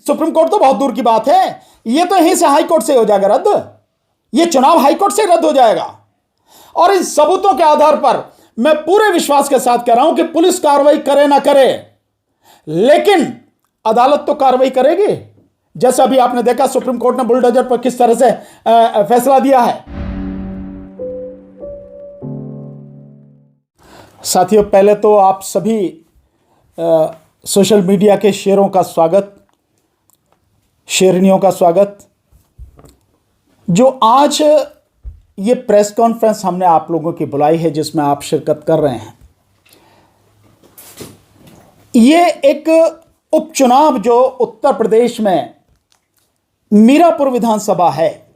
Supreme court तो बहुत दूर की बात है, ये तो यहीं से हाई कोर्ट से हो जाएगा रद्द। ये चुनाव हाई कोर्ट से रद्द हो जाएगा। और इन सबूतों के आधार पर मैं पूरे विश्वास के साथ कह रहा हूं कि पुलिस कार्रवाई करे ना करे, लेकिन अदालत तो कार्रवाई करेगी। जैसा अभी आपने देखा सुप्रीम कोर्ट ने बुलडोजर पर किस तरह से फैसला दिया है। साथियों, पहले तो आप सभी सोशल मीडिया के शेयरों का स्वागत, शेरनियों का स्वागत। जो आज ये प्रेस कॉन्फ्रेंस हमने आप लोगों की बुलाई है, जिसमें आप शिरकत कर रहे हैं, ये एक उपचुनाव जो उत्तर प्रदेश में मीरापुर विधानसभा है,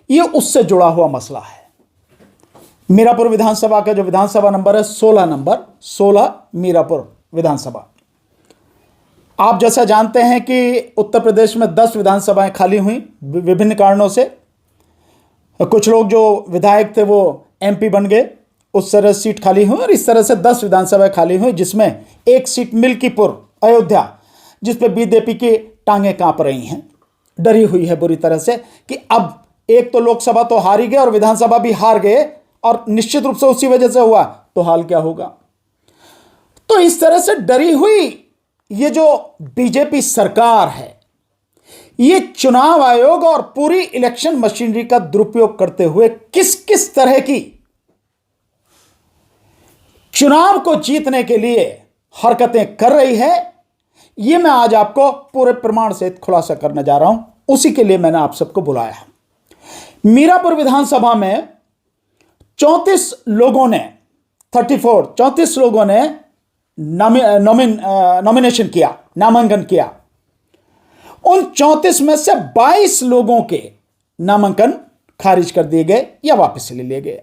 ये उससे जुड़ा हुआ मसला है। मीरापुर विधानसभा का जो विधानसभा नंबर है 16 नंबर 16 मीरापुर विधानसभा। आप जैसा जानते हैं कि उत्तर प्रदेश में 10 विधानसभाएं खाली हुई विभिन्न कारणों से। कुछ लोग जो विधायक थे वो एमपी बन गए, उस तरह सीट खाली हुई, और इस तरह से 10 विधानसभाएं खाली हुई, जिसमें एक सीट मिल्कीपुर अयोध्या, जिस पे बीजेपी की टांगें कांप रही हैं, डरी हुई है बुरी तरह से कि अब एक तो लोकसभा तो हार ही गए और विधानसभा भी हार गए, और निश्चित रूप से उसी वजह से हुआ, तो हाल क्या होगा। तो इस तरह से डरी हुई ये जो बीजेपी सरकार है, ये चुनाव आयोग और पूरी इलेक्शन मशीनरी का दुरुपयोग करते हुए किस किस तरह की चुनाव को जीतने के लिए हरकतें कर रही है, ये मैं आज आपको पूरे प्रमाण से खुलासा करने जा रहा हूं। उसी के लिए मैंने आप सबको बुलाया है। मीरापुर विधानसभा में 34 लोगों ने नॉमिनेशन किया, नामांकन किया। उन 34 में से 22 लोगों के नामांकन खारिज कर दिए गए या वापस ले लिए गए।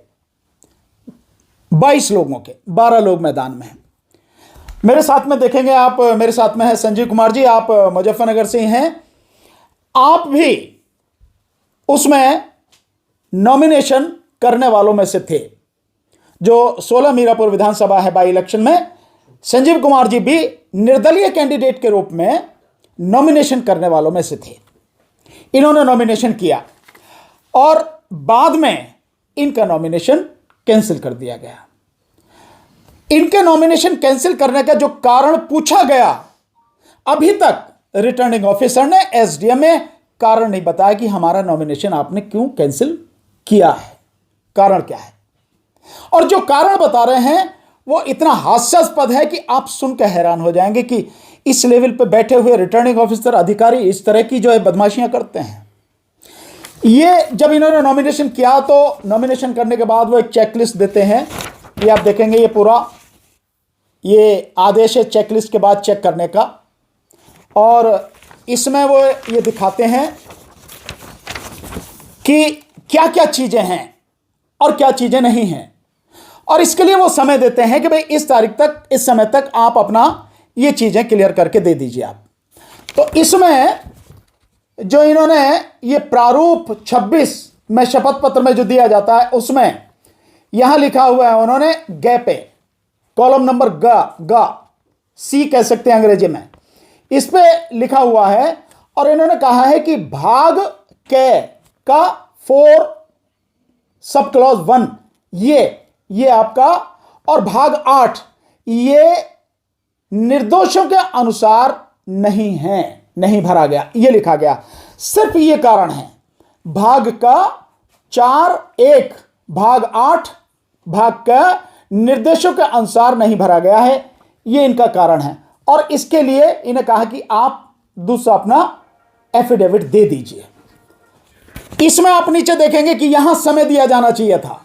22 लोगों के, 12 लोग मैदान में हैं। मेरे साथ में देखेंगे आप, मेरे साथ में है संजीव कुमार जी, आप मुजफ्फरनगर से हैं। आप भी उसमें नॉमिनेशन करने वालों में से थे। जो 16 मीरापुर विधानसभा है बाई इलेक्शन में, संजीव कुमार जी भी निर्दलीय कैंडिडेट के रूप में नॉमिनेशन करने वालों में से थे। इन्होंने नॉमिनेशन किया और बाद में इनका नॉमिनेशन कैंसिल कर दिया गया। इनके नॉमिनेशन कैंसिल करने का जो कारण पूछा गया, अभी तक रिटर्निंग ऑफिसर ने, एसडीएम ने कारण नहीं बताया कि हमारा नॉमिनेशन आपने क्यों कैंसिल किया है, कारण क्या है। और जो कारण बता रहे हैं वो इतना हास्यास्पद है कि आप सुनकर हैरान हो जाएंगे कि इस लेवल पे बैठे हुए रिटर्निंग ऑफिसर अधिकारी इस तरह की जो है बदमाशियां करते हैं। ये जब इन्होंने नॉमिनेशन किया तो नॉमिनेशन करने के बाद वो एक चेकलिस्ट देते हैं। ये आप देखेंगे, ये पूरा ये आदेश है चेकलिस्ट के बाद चेक करने का, और इसमें वो ये दिखाते हैं कि क्या क्या चीजें हैं और क्या चीजें नहीं हैं, और इसके लिए वो समय देते हैं कि भाई इस तारीख तक, इस समय तक आप अपना ये चीजें क्लियर करके दे दीजिए आप। तो इसमें जो इन्होंने ये प्रारूप 26 में शपथ पत्र में जो दिया जाता है, उसमें यहां लिखा हुआ है, उन्होंने ग पे कॉलम नंबर ग सी कह सकते हैं अंग्रेजी में, इस पे लिखा हुआ है, और इन्होंने कहा है कि भाग के का 4 सब क्लॉज 1 ये आपका, और भाग 8 ये निर्दोषों के अनुसार नहीं है, नहीं भरा गया, ये लिखा गया। सिर्फ ये कारण है। भाग का 4(1) भाग 8 भाग का निर्देशों के अनुसार नहीं भरा गया है, ये इनका कारण है। और इसके लिए इन्हें कहा कि आप दूसरा अपना एफिडेविट दे दीजिए। इसमें आप नीचे देखेंगे कि यहां समय दिया जाना चाहिए था,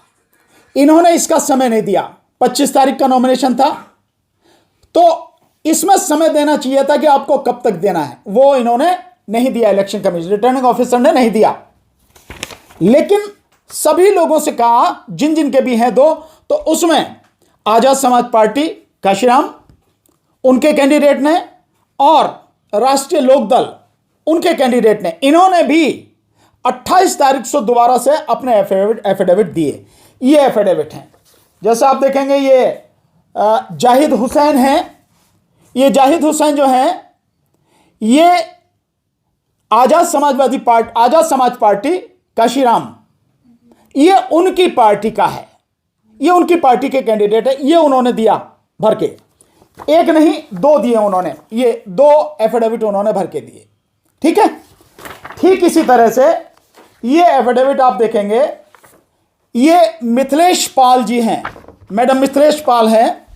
इन्होंने इसका समय नहीं दिया। 25 तारीख का नॉमिनेशन था, तो इसमें समय देना चाहिए था कि आपको कब तक देना है, वो इन्होंने नहीं दिया। इलेक्शन कमीशन, रिटर्निंग ऑफिसर ने नहीं दिया। लेकिन सभी लोगों से कहा, जिन जिन के भी हैं 2, तो उसमें आजाद समाज पार्टी काशीराम, उनके कैंडिडेट ने, और राष्ट्रीय लोकदल, उनके कैंडिडेट ने, इन्होंने भी 28 तारीख से दोबारा से अपने एफिडेविट दिए। ये एफिडेविट हैं, जैसा आप देखेंगे ये जाहिद हुसैन हैं। ये जाहिद हुसैन जो हैं, ये आजाद समाज पार्टी काशीराम, ये उनकी पार्टी का है, ये उनकी पार्टी के कैंडिडेट है, ये उन्होंने दिया भर के, एक नहीं दो दिए उन्होंने, ये 2 एफिडेविट उन्होंने भर के दिए। ठीक है, ठीक इसी तरह से ये एफिडेविट आप देखेंगे, ये मिथिलेश पाल जी हैं, मैडम मिथिलेश पाल हैं,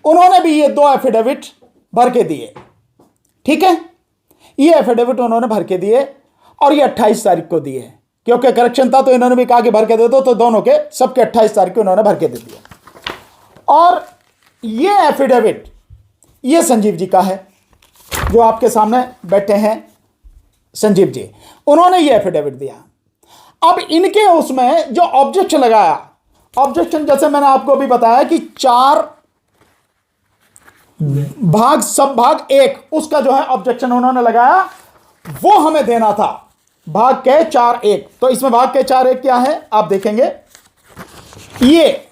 उन्होंने भी ये 2 एफिडेविट भर के दिए। ठीक है, ये एफिडेविट उन्होंने भर के दिए और ये 28 तारीख को दिए, क्योंकि करेक्शन था तो इन्होंने भी कहा कि भर के दे दो, तो दोनों के सबके 28 तारीख को उन्होंने भर के दे दिया। और ये एफिडेविट ये संजीव जी का है, जो आपके सामने बैठे हैं संजीव जी, उन्होंने ये एफिडेविट दिया। अब इनके उसमें जो ऑब्जेक्शन लगाया, ऑब्जेक्शन जैसे मैंने आपको भी बताया कि 4 भाग सब भाग 1 उसका जो है ऑब्जेक्शन उन्होंने लगाया, वो हमें देना था भाग के 4(1). तो इसमें भाग के 4(1) क्या है आप देखेंगे, ये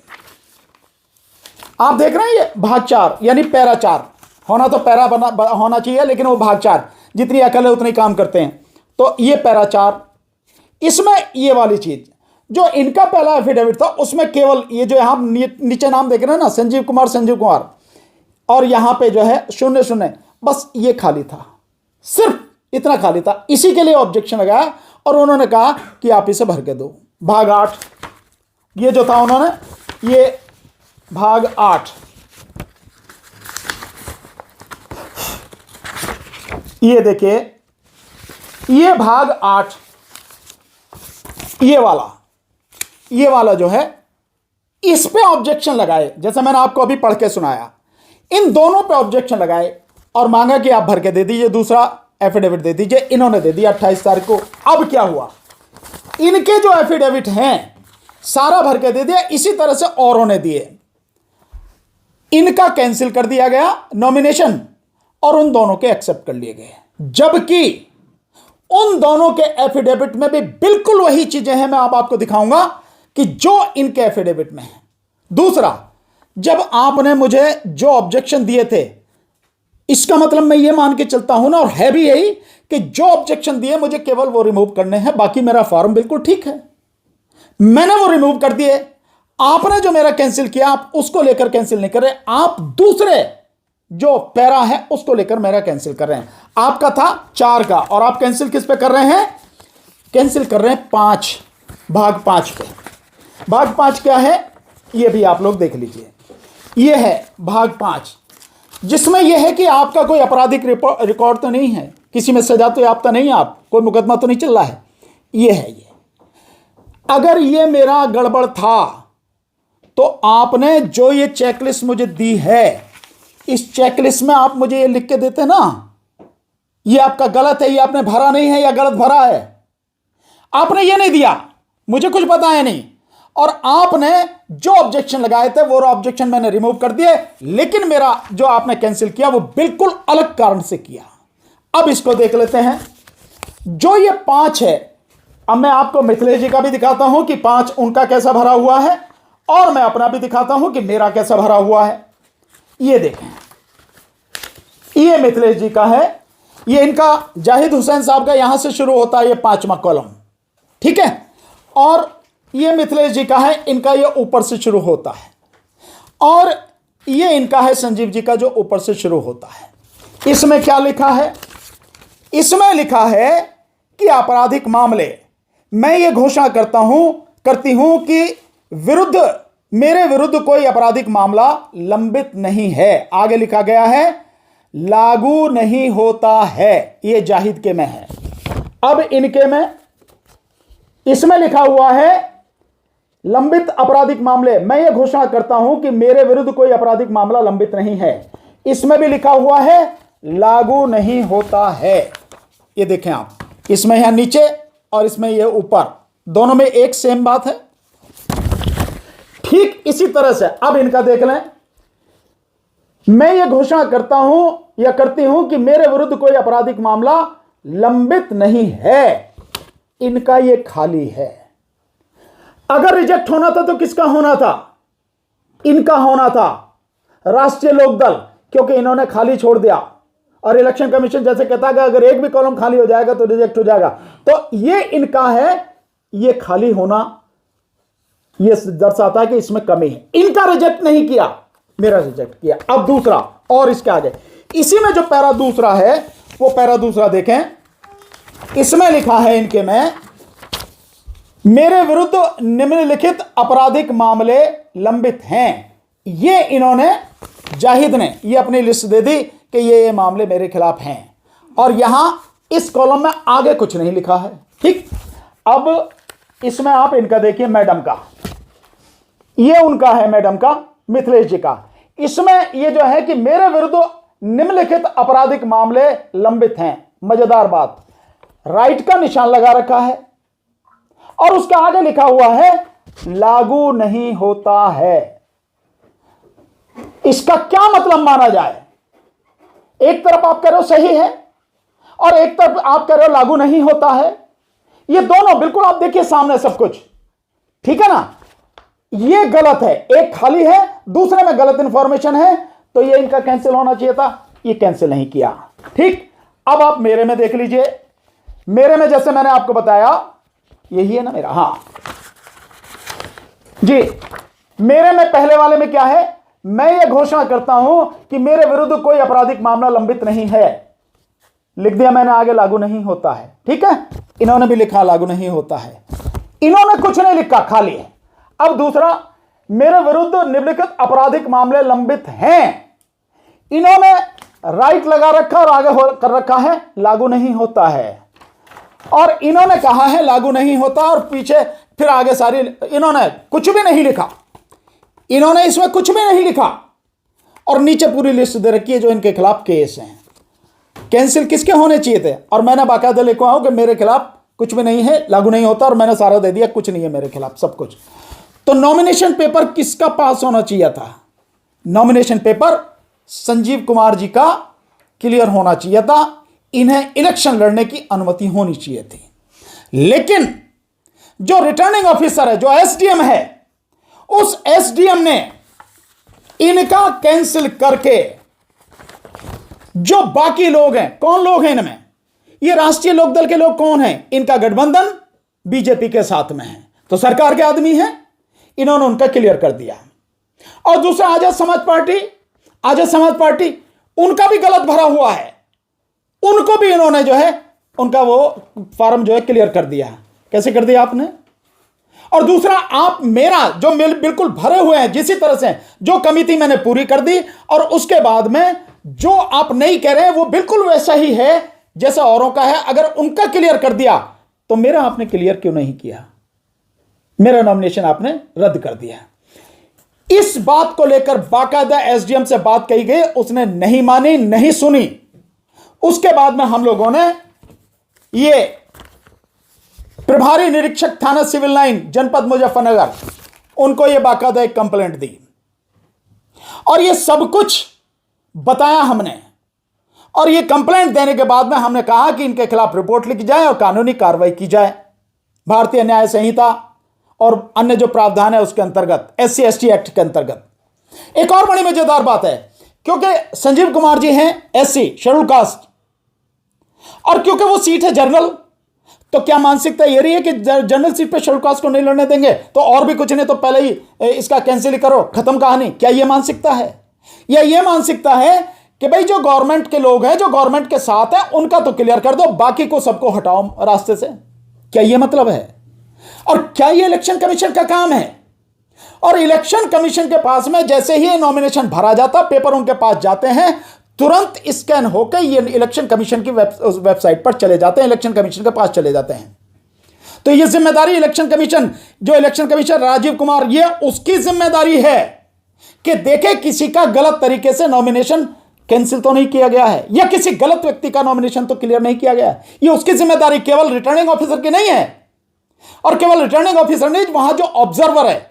आप देख रहे हैं, ये भाग 4 यानी पैरा 4 होना तो पैरा होना चाहिए, लेकिन वो भाग 4, जितनी अकल है उतनी काम करते हैं। तो ये पैरा 4, इसमें ये वाली चीज जो इनका पहला एफिडेविट था उसमें केवल ये जो यहां नीचे नाम देख रहे हैं ना, संजीव कुमार, और यहां पे जो है 0-0, बस ये खाली था, सिर्फ इतना खाली था, इसी के लिए ऑब्जेक्शन लगाया और उन्होंने कहा कि आप इसे भर के दो। भाग 8 ये जो था उन्होंने, ये भाग 8, ये देखिए, ये भाग 8, ये वाला जो है, इस पे ऑब्जेक्शन लगाए, जैसे मैंने आपको अभी पढ़ के सुनाया, इन दोनों पे ऑब्जेक्शन लगाए और मांगा कि आप भर के दे दीजिए, दूसरा एफिडेविट दे दीजिए। इन्होंने दे दिया 28 तारीख को। अब क्या हुआ, इनके जो एफिडेविट हैं सारा भर के दे दिया, इसी तरह से औरों ने दिए, इनका कैंसिल कर दिया गया नॉमिनेशन और उन दोनों के एक्सेप्ट कर लिए गए, जबकि उन दोनों के एफिडेविट में भी बिल्कुल वही चीजें हैं, मैं अब आपको दिखाऊंगा कि जो इनके एफिडेविट में है। दूसरा, जब आपने मुझे जो ऑब्जेक्शन दिए थे, इसका मतलब मैं ये मान के चलता हूं ना, और है भी यही, कि जो ऑब्जेक्शन दिए मुझे केवल वो रिमूव करने हैं, बाकी मेरा फॉर्म बिल्कुल ठीक है, मैंने वो रिमूव कर दिए। आपने जो मेरा कैंसिल किया, आप उसको लेकर कैंसिल नहीं कर रहे, आप दूसरे जो पैरा है उसको लेकर मेरा कैंसिल कर रहे हैं। आपका था 4 का और आप कैंसिल किस पे कर रहे हैं, कैंसिल कर रहे हैं 5, भाग 5 पे। भाग 5 क्या है ये भी आप लोग देख लीजिए, ये है भाग 5, जिसमें यह है कि आपका कोई आपराधिक रिकॉर्ड तो नहीं है, किसी में सजा तो याफ्ता नहीं, आप कोई मुकदमा तो नहीं चल रहा है, ये है। ये अगर ये मेरा गड़बड़ था तो आपने जो ये चेकलिस्ट मुझे दी है, इस चेकलिस्ट में आप मुझे ये लिख के देते ना, ये आपका गलत है, ये आपने भरा नहीं है या गलत भरा है, आपने ये नहीं दिया, मुझे कुछ बताया नहीं, और आपने जो ऑब्जेक्शन लगाए थे वो ऑब्जेक्शन मैंने रिमूव कर दिए, लेकिन मेरा जो आपने कैंसिल किया वो बिल्कुल अलग कारण से किया। अब इसको देख लेते हैं, जो ये 5 है, अब मैं आपको मिथिलेश जी का भी दिखाता हूं कि 5 उनका कैसा भरा हुआ है, और मैं अपना भी दिखाता हूं कि मेरा कैसा भरा हुआ है। ये देखें, ये मिथिलेश जी का है, ये इनका जाहिद हुसैन साहब का यहां से शुरू होता है ये 5वां कॉलम, ठीक है, और ये मिथिलेश जी का है, इनका ये ऊपर से शुरू होता है, और ये इनका है संजीव जी का जो ऊपर से शुरू होता है। इसमें क्या लिखा है, इसमें लिखा है कि आपराधिक मामले मैं ये घोषणा करती हूं कि मेरे विरुद्ध कोई आपराधिक मामला लंबित नहीं है। आगे लिखा गया है लागू नहीं होता है, ये जाहिद के में है। अब इनके में इसमें लिखा हुआ है लंबित आपराधिक मामले, मैं ये घोषणा करता हूं कि मेरे विरुद्ध कोई आपराधिक मामला लंबित नहीं है। इसमें भी लिखा हुआ है लागू नहीं होता है। ये देखें आप, इसमें यहां नीचे और इसमें यह ऊपर, दोनों में एक सेम बात है। ठीक इसी तरह से अब इनका देख लें, मैं ये घोषणा करता हूं या करती हूं कि मेरे विरुद्ध कोई आपराधिक मामला लंबित नहीं है, इनका ये खाली है। अगर रिजेक्ट होना था तो किसका होना था, इनका होना था, राष्ट्रीय लोकदल, क्योंकि इन्होंने खाली छोड़ दिया और इलेक्शन कमीशन जैसे कहता है कि अगर एक भी कॉलम खाली हो जाएगा तो रिजेक्ट हो जाएगा। तो ये इनका है, ये खाली होना ये दर्शाता है कि इसमें कमी है। इनका रिजेक्ट नहीं किया, मेरा रिजेक्ट किया। अब दूसरा और इसके आगे, इसी में जो पैरा दूसरा है वो पैरा दूसरा देखें, इसमें लिखा है इनके में, मेरे विरुद्ध निम्नलिखित आपराधिक मामले लंबित हैं। ये इन्होंने, जाहिद ने ये अपनी लिस्ट दे दी कि ये मामले मेरे खिलाफ हैं, और यहां इस कॉलम में आगे कुछ नहीं लिखा है। ठीक, अब इसमें आप इनका देखिए, मैडम का, ये उनका है मैडम का, मिथिलेश जी का। इसमें ये जो है कि मेरे विरुद्ध निम्नलिखित आपराधिक मामले लंबित हैं, मजेदार बात, राइट का निशान लगा रखा है और उसके आगे लिखा हुआ है लागू नहीं होता है। इसका क्या मतलब माना जाए? एक तरफ आप कह रहे हो सही है और एक तरफ आप कह रहे हो लागू नहीं होता है। ये दोनों बिल्कुल आप देखिए सामने सब कुछ, ठीक है ना? ये गलत है, एक खाली है, दूसरे में गलत इंफॉर्मेशन है, तो ये इनका कैंसिल होना चाहिए था, ये कैंसिल नहीं किया। ठीक, अब आप मेरे में देख लीजिए। मेरे में जैसे मैंने आपको बताया, यही है ना मेरा, हां जी, मेरे में पहले वाले में क्या है, मैं ये घोषणा करता हूं कि मेरे विरुद्ध कोई आपराधिक मामला लंबित नहीं है, लिख दिया मैंने, आगे लागू नहीं होता है। ठीक है, इन्होंने भी लिखा लागू नहीं होता है, इन्होंने कुछ नहीं लिखा, खाली है। अब दूसरा, मेरे विरुद्ध निम्नलिखित आपराधिक मामले लंबित हैं, इन्होंने राइट लगा रखा और आगे कर रखा है लागू नहीं होता है, और इन्होंने कहा है लागू नहीं होता और पीछे फिर आगे सारी, इन्होंने कुछ भी नहीं लिखा, इन्होंने इसमें कुछ भी नहीं लिखा, और नीचे पूरी लिस्ट दे रखी है जो इनके खिलाफ केस हैं। कैंसिल किसके होने चाहिए थे, और मैंने बाकायदा लिखा हूं कि मेरे खिलाफ कुछ भी नहीं है, लागू नहीं होता, और मैंने सारा दे दिया, कुछ नहीं है मेरे खिलाफ, सब कुछ। तो नॉमिनेशन पेपर किसका पास होना चाहिए था? नॉमिनेशन पेपर संजीव कुमार जी का क्लियर होना चाहिए था, इन्हें इलेक्शन लड़ने की अनुमति होनी चाहिए थी। लेकिन जो रिटर्निंग ऑफिसर है, जो एसडीएम है, उस एसडीएम ने इनका कैंसिल करके जो बाकी लोग हैं, कौन लोग हैं इनमें, ये राष्ट्रीय लोकदल के लोग कौन हैं, इनका गठबंधन बीजेपी के साथ में है, तो सरकार के आदमी हैं, इन्होंने उनका क्लियर कर दिया। और दूसरा आजाद समाज पार्टी, आजाद समाज पार्टी, उनका भी गलत भरा हुआ है, उनको भी इन्होंने जो है उनका वो फॉर्म जो है क्लियर कर दिया। कैसे कर दिया आपने? और दूसरा, आप मेरा जो बिल्कुल भरे हुए हैं जिसी तरह से, जो कमी थी मैंने पूरी कर दी, और उसके बाद में जो आप नहीं कह रहे हैं वो बिल्कुल वैसा ही है जैसा औरों का है। अगर उनका क्लियर कर दिया तो मेरा आपने क्लियर क्यों नहीं किया? मेरा नॉमिनेशन आपने रद्द कर दिया। इस बात को लेकर बाकायदा एसडीएम से बात कही गई, उसने नहीं मानी, नहीं सुनी। उसके बाद में हम लोगों ने ये प्रभारी निरीक्षक थाना सिविल लाइन जनपद मुजफ्फरनगर, उनको ये बाकायदा एक कंप्लेंट दी, और ये सब कुछ बताया हमने। और ये कंप्लेंट देने के बाद में हमने कहा कि इनके खिलाफ रिपोर्ट लिखी जाए और कानूनी कार्रवाई की जाए, भारतीय न्याय संहिता और अन्य जो प्रावधान है उसके अंतर्गत, SC ST एक्ट के अंतर्गत। एक और बड़ी मजेदार बात है, क्योंकि संजीव कुमार जी हैं SC शेड्यूल कास्ट, और क्योंकि वो सीट है जनरल, तो क्या मानसिकता ये रही है कि जनरल सीट पे शेड्यूल कास्ट को नहीं लड़ने देंगे, तो और भी कुछ नहीं तो पहले ही इसका कैंसिल करो, खत्म कहानी? क्या ये मानसिकता है? या ये मानसिकता है कि भाई जो गवर्नमेंट के लोग हैं, जो गवर्नमेंट के साथ है, उनका तो क्लियर कर दो, बाकी को सबको हटाओ रास्ते से? क्या ये मतलब है? और क्या ये इलेक्शन कमीशन का काम है? और इलेक्शन कमीशन के पास में जैसे ही नॉमिनेशन भरा जाता, पेपर उनके पास जाते हैं, तुरंत स्कैन होकर ये इलेक्शन कमीशन की वेबसाइट पर चले जाते हैं, इलेक्शन कमीशन के पास चले जाते हैं। तो ये जिम्मेदारी इलेक्शन कमीशन, जो इलेक्शन कमीशनर राजीव कुमार, ये उसकी जिम्मेदारी है कि देखे किसी का गलत तरीके से नॉमिनेशन कैंसिल तो नहीं किया गया है, या किसी गलत व्यक्ति का नॉमिनेशन तो क्लियर नहीं किया गया है। ये उसकी जिम्मेदारी केवल रिटर्निंग ऑफिसर की नहीं है, और केवल रिटर्निंग ऑफिसर नहीं, वहां जो ऑब्जर्वर है,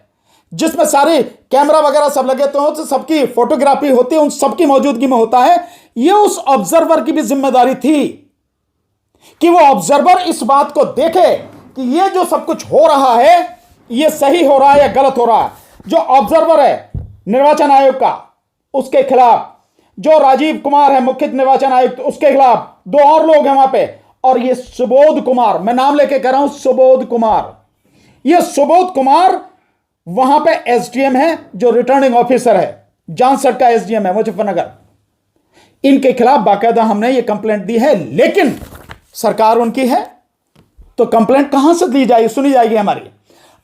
जिसमें सारे कैमरा वगैरह सब लगे तो सबकी फोटोग्राफी होती है, उन सबकी मौजूदगी में होता है, ये उस ऑब्जर्वर की भी जिम्मेदारी थी कि वो ऑब्जर्वर इस बात को देखे कि ये जो सब कुछ हो रहा है ये सही हो रहा है या गलत हो रहा है। जो ऑब्जर्वर है निर्वाचन आयोग का, उसके खिलाफ जो राजीव कुमार है मुख्य निर्वाचन आयुक्त, उसके खिलाफ 2 और लोग हैं वहां पे, और ये सुबोध कुमार, मैं नाम लेके कह रहा हूं, सुबोध कुमार, ये सुबोध कुमार वहां पे एसडीएम है, जो रिटर्निंग ऑफिसर है, जानसठ का एसडीएम है मुजफ्फरनगर। इनके खिलाफ बाकायदा हमने ये कंप्लेंट दी है, लेकिन सरकार उनकी है तो कंप्लेंट कहां से दी जाएगी, सुनी जाएगी हमारी?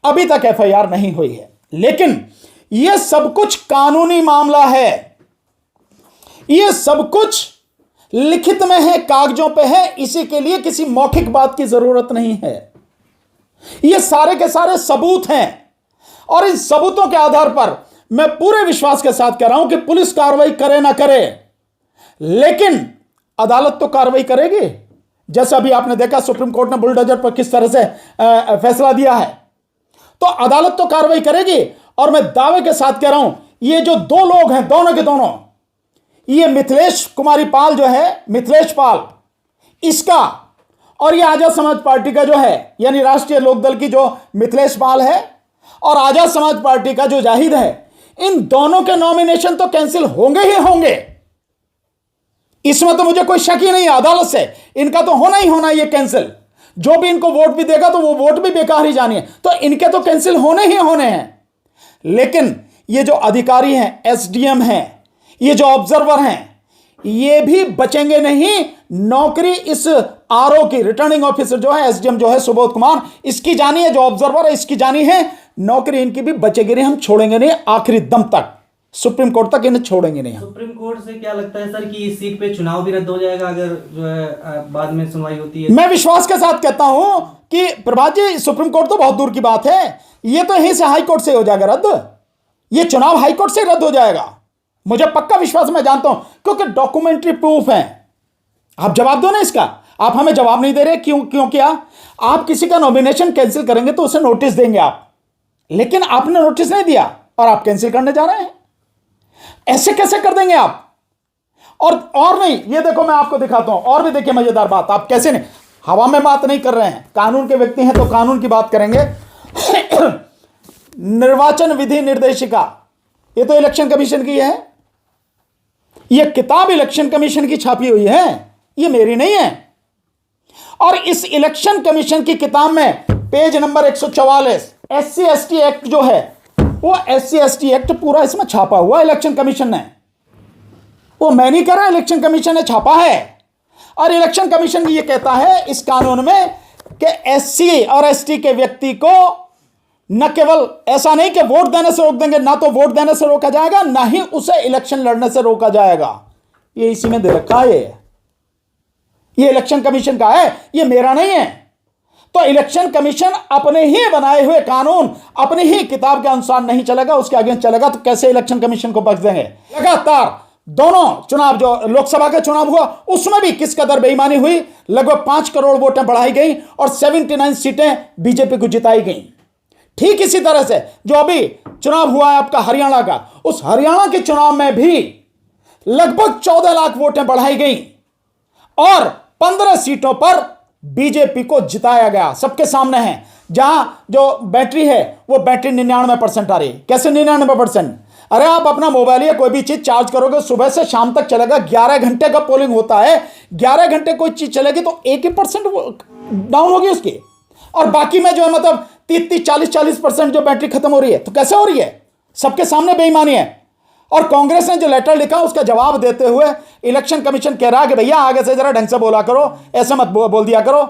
अभी तक एफआईआर नहीं हुई है। लेकिन यह सब कुछ कानूनी मामला है, यह सब कुछ लिखित में है, कागजों पे है, इसी के लिए किसी मौखिक बात की जरूरत नहीं है। ये सारे के सारे सबूत हैं, और इन सबूतों के आधार पर मैं पूरे विश्वास के साथ कह रहा हूं कि पुलिस कार्रवाई करे ना करे, लेकिन अदालत तो कार्रवाई करेगी। जैसा अभी आपने देखा सुप्रीम कोर्ट ने बुलडोजर पर किस तरह से फैसला दिया है, तो अदालत तो कार्रवाई करेगी। और मैं दावे के साथ कह रहा हूं, ये जो 2 लोग हैं, दोनों के दोनों, ये मिथिलेश कुमारी पाल जो है, मिथिलेश पाल, इसका, और ये आजाद समाज पार्टी का जो है, यानी राष्ट्रीय लोकदल की जो मिथिलेश पाल है और आजाद समाज पार्टी का जो जाहिद है, इन दोनों के नॉमिनेशन तो कैंसिल होंगे ही होंगे, इसमें तो मुझे कोई शक ही नहीं है। अदालत से इनका तो होना ही होना ये कैंसिल, जो भी इनको वोट भी देगा तो वो वोट भी बेकार ही जानी है, तो इनके तो कैंसिल होने ही होने हैं। लेकिन ये जो अधिकारी हैं, एसडीएम हैं, ये जो ऑब्जर्वर हैं, ये भी बचेंगे नहीं। नौकरी इस आरओ की, रिटर्निंग ऑफिसर जो है, एसडीएम जो है सुबोध कुमार, इसकी जानी है, जो ऑब्जर्वर है इसकी जानी है, नौकरी इनकी भी बचेगी नहीं। हम छोड़ेंगे नहीं आखिरी दम तक, सुप्रीम कोर्ट तक इन्हें छोड़ेंगे नहीं। सुप्रीम कोर्ट से क्या लगता है सर कि इस सीट पे चुनाव भी रद्द हो जाएगा अगर जो है बाद में सुनवाई होती है? मैं विश्वास के साथ कहता हूं कि प्रभात जी, सुप्रीम कोर्ट तो बहुत दूर की बात है, ये तो यहीं से हाई कोर्ट से हो जाएगा रद्द, ये चुनाव हाई कोर्ट से रद्द हो जाएगा, मुझे पक्का विश्वास, मैं जानता हूं, क्योंकि डॉक्यूमेंट्री प्रूफ है। आप जवाब दो ना इसका, आप हमें जवाब नहीं दे रहे, क्यों क्या? आप किसी का नॉमिनेशन कैंसिल करेंगे तो उसे नोटिस देंगे आप, लेकिन आपने नोटिस नहीं दिया और आप कैंसिल करने जा रहे हैं, ऐसे कैसे कर देंगे आप? और नहीं, ये देखो मैं आपको दिखाता हूं, और भी देखिए मजेदार बात, आप कैसे नहीं, हवा में बात नहीं कर रहे हैं, कानून के व्यक्ति हैं तो कानून की बात करेंगे। निर्वाचन विधि निर्देशिका, ये तो इलेक्शन कमीशन की है, ये किताब इलेक्शन कमीशन की छापी हुई है, ये मेरी नहीं है। और इस इलेक्शन कमीशन की किताब में पेज नंबर 144 SC/ST एक्ट जो है, वो SC/ST एक्ट पूरा इसमें छापा हुआ इलेक्शन कमीशन ने, वो मैं नहीं कह रहा, इलेक्शन कमीशन ने छापा है। और इलेक्शन कमीशन ये कहता है इस कानून में कि SC और ST के व्यक्ति को न केवल ऐसा नहीं कि वोट देने से रोक देंगे, ना तो वोट देने से रोका जाएगा, ना ही उसे इलेक्शन लड़ने से रोका जाएगा, ये इसी में दे रखा है, ये इलेक्शन कमीशन का है, ये मेरा नहीं है। तो इलेक्शन कमीशन अपने ही बनाए हुए कानून, अपनी ही किताब के अनुसार नहीं चलेगा, उसके अगेंस्ट चलेगा, तो कैसे इलेक्शन कमीशन को बख्श देंगे? लगातार दोनों चुनाव, जो लोकसभा का चुनाव हुआ उसमें भी किस कदर बेईमानी हुई, लगभग 5 करोड़ वोटें बढ़ाई गई और 79 सीटें बीजेपी को जिताई गई। ठीक इसी तरह से जो अभी चुनाव हुआ है आपका हरियाणा का, उस हरियाणा के चुनाव में भी लगभग 14 लाख वोटें बढ़ाई गई और 15 सीटों पर बीजेपी को जिताया गया, सबके सामने है। जहां जो बैटरी है वो बैटरी 99% आ रही है। कैसे 99%? अरे आप अपना मोबाइल या कोई भी चीज चार्ज करोगे, सुबह से शाम तक चलेगा, 11 घंटे का पोलिंग होता है, 11 घंटे कोई चीज चलेगी तो 1% डाउन होगी उसकी, और बाकी में जो है मतलब 30-40% जो बैटरी खत्म हो रही है। तो कैसे हो रही है? सबके सामने बेईमानी है। और कांग्रेस ने जो लेटर लिखा उसका जवाब देते हुए इलेक्शन कमीशन कह रहा है कि भैया आगे से जरा ढंग से बोला करो, ऐसे मत बोल दिया करो,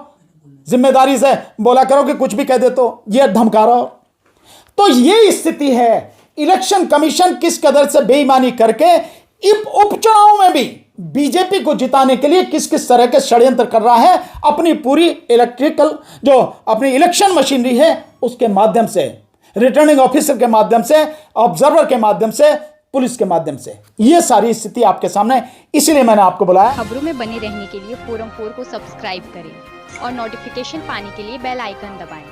जिम्मेदारी से बोला करो कि कुछ भी कह दे तो ये धमका रहा हो। तो ये स्थिति है, इलेक्शन कमीशन किस कदर से बेईमानी करके उपचुनाव में भी बीजेपी को जिताने के लिए किस किस तरह के षड्यंत्र कर रहा है, अपनी पूरी इलेक्ट्रिकल जो अपनी इलेक्शन मशीनरी है उसके माध्यम से, रिटर्निंग ऑफिसर के माध्यम से, ऑब्जर्वर के माध्यम से, पुलिस के माध्यम से, ये सारी स्थिति आपके सामने, इसलिए मैंने आपको बुलाया। खबरों में बने रहने के लिए फोरम 4 को सब्सक्राइब करें और नोटिफिकेशन पाने के लिए बेल आइकन दबाएं।